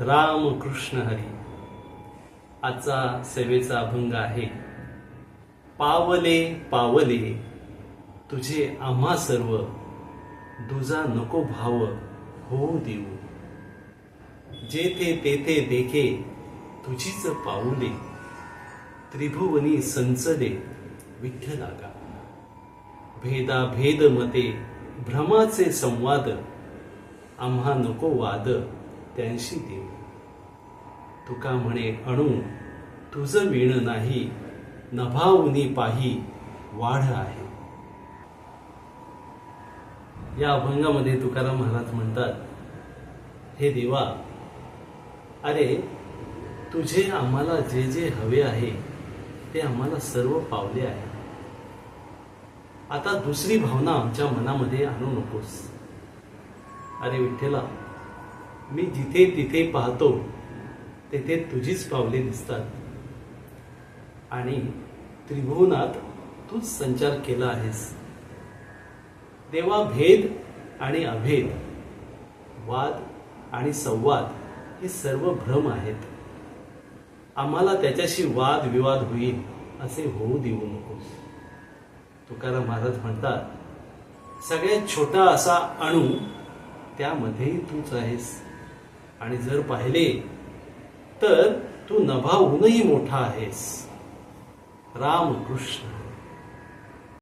राम कृष्ण हरी. आजचा सेवेचा अभंग आहे. पावले पावले तुझे आम्हा सर्व, दुजा नको भाव होऊ देऊ. जेथे तेथे देखे तुझीच पाऊले, त्रिभुवनी संचले विठ्ठलागा. भेदा भेद मते भ्रमाचे संवाद, आम्हा नको वाद त्यांशी देऊ. तुका म्हणे अणू तुझ वीण नाही, नभावनी पाही वाढ आहे. या अभंगामध्ये तुकाराम महाराज म्हणतात, हे देवा, अरे तुझे आम्हाला जे जे हवे आहे ते आम्हाला सर्व पावले आहे. आता दुसरी भावना आमच्या मनामध्ये आणू नकोस. अरे विठ्ठला, मी जिथे तिथे पाहतो तेथे तुझीच पावले दिसतात आणि त्रिभुवनात तूच संचार केला आहेस. देवा, भेद आणि अभेद, वाद आणि संवाद हे सर्व भ्रम आहेत. आम्हाला त्याच्याशी वाद विवाद होईल असे होऊ देऊ नकोस. तुकाराम महाराज म्हणतात, सगळ्यात छोटा असा अणू त्यामध्येही तूच आहेस आणि जर पाहिले तर तू नभाहूनही मोठा आहेस. राम कृष्ण.